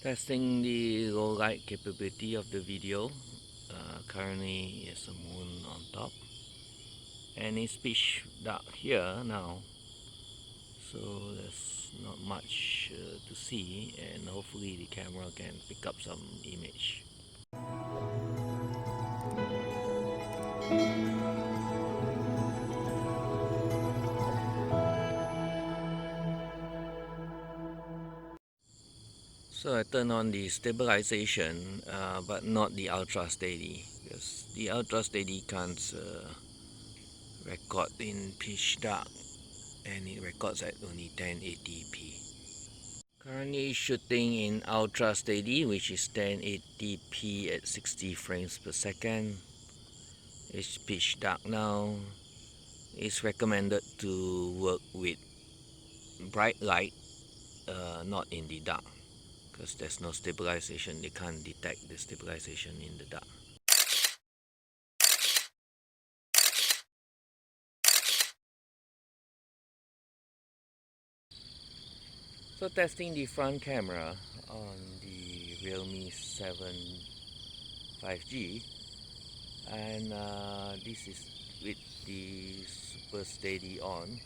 Testing the low light capability of the video. Currently is a moon on top and it's pitch dark here now, so there's not much to see, and hopefully the camera can pick up some image. So I turn on the stabilization, but not the ultra steady, because the ultra steady can't record in pitch dark, and it records at only 1080p. Currently shooting in ultra steady, which is 1080p at 60 frames per second. It's pitch dark now. It's recommended to work with bright light, not in the dark, because there's no stabilization. They can't detect the stabilization in the dark. So testing the front camera on the Realme 7 5G, and this is with the super steady on,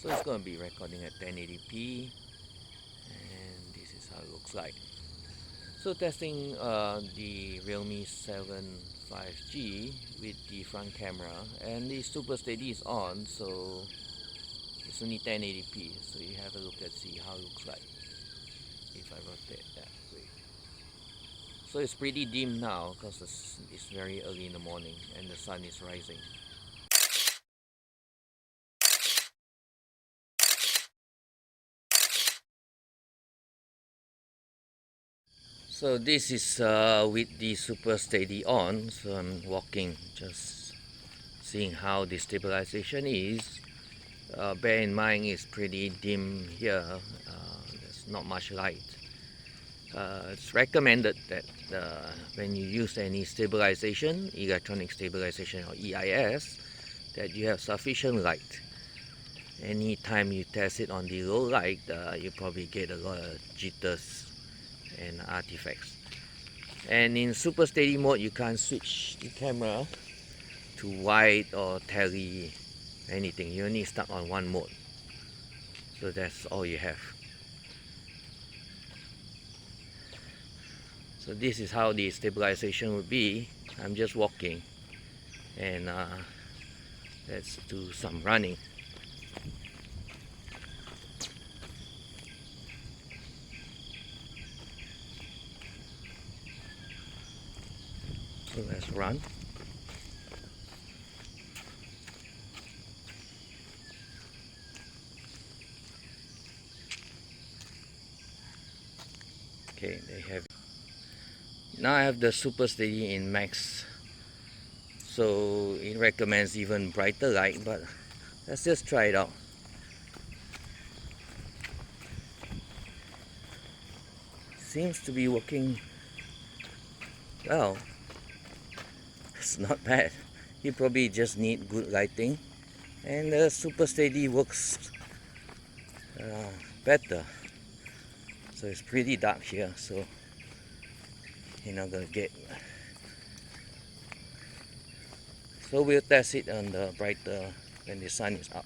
so it's going to be recording at 1080p, and this is how it looks like. So testing the Realme 7 5G with the front camera, and the super steady is on, so it's only 1080p, so you have a look and see how it looks like if I rotate that way. So it's pretty dim now because it's very early in the morning and the sun is rising. So this is with the super steady on, so I'm walking, just seeing how the stabilization is. Bear in mind it's pretty dim here, there's not much light. It's recommended that when you use any stabilization, electronic stabilization or EIS, that you have sufficient light. Anytime you test it on the low light, you probably get a lot of jitters and artifacts. And in super steady mode, you can't switch the camera to wide or tele, anything. You're only stuck on one mode, so that's all you have. So this is how the stabilization would be. I'm just walking, and let's do some running. So let's run. Okay, they have it. Now I have the super steady in max, so it recommends even brighter light, but let's just try it out. Seems to be working well. It's not bad. You probably just need good lighting, and the super steady works better. So it's pretty dark here, so you're not gonna get. So we'll test it on the brighter when the sun is up.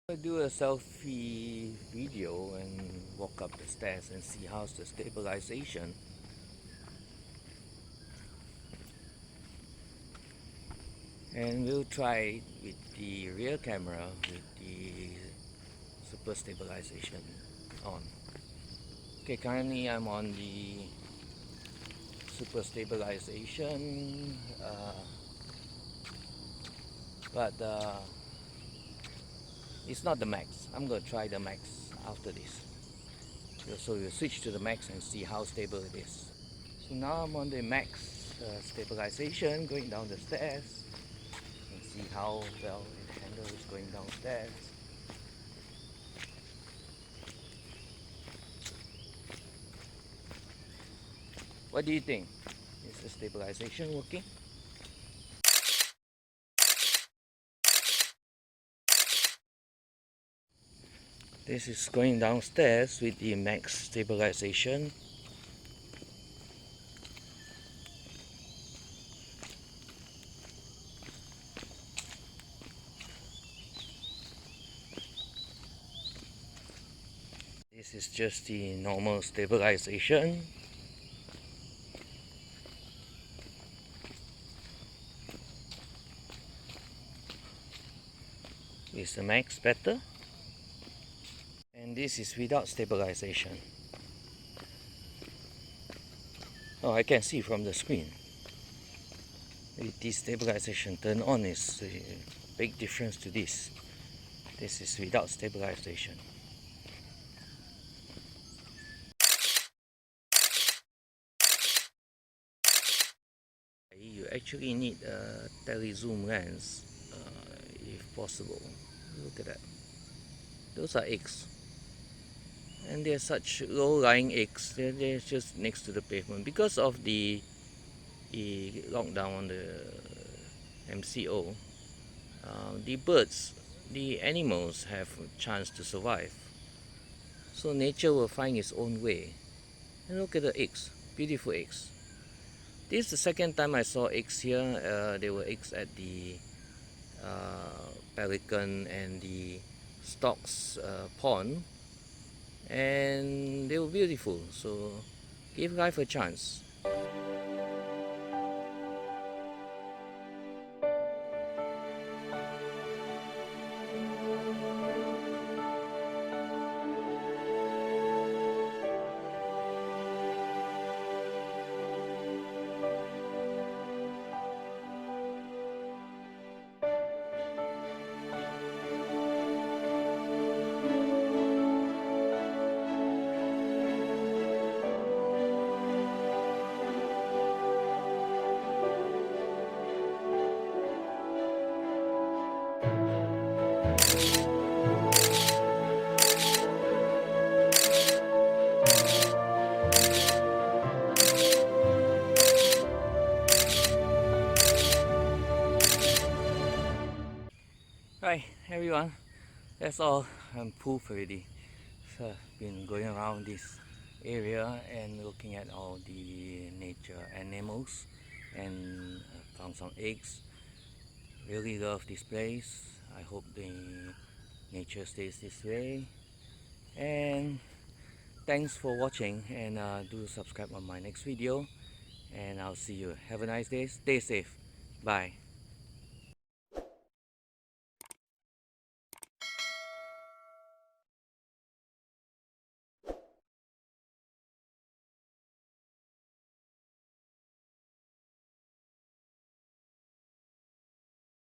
I'll do a selfie video and walk up the stairs and see how's the stabilization. And we'll try it with the rear camera with the super stabilization on. Okay, currently I'm on the super stabilization, but it's not the max. I'm going to try the max after this. So we'll switch to the max and see how stable it is. So now I'm on the max stabilization, going down the stairs, and see how well it handles going downstairs. What do you think? Is the stabilization working? This is going downstairs with the Max Stabilization. This is just the normal stabilization. Is the Max better? And this is without stabilization. Oh, I can see from the screen. With this stabilization turned on is a big difference to this. This is without stabilization. You actually need a telezoom lens if possible. Look at that. Those are eggs. And they're such low-lying eggs. They're just next to the pavement. Because of the lockdown on the MCO, the birds, the animals have a chance to survive. So nature will find its own way. And look at the eggs, beautiful eggs. This is the second time I saw eggs here. There were eggs at the pelican and the stocks pond, and they were beautiful. So give life a chance. Right, everyone, that's all. I'm pooped already. So I've been going around this area and looking at all the nature animals, and found some eggs. Really love this place. I hope the nature stays this way. And thanks for watching, and do subscribe on my next video, and I'll see you. Have a nice day. Stay safe. Bye.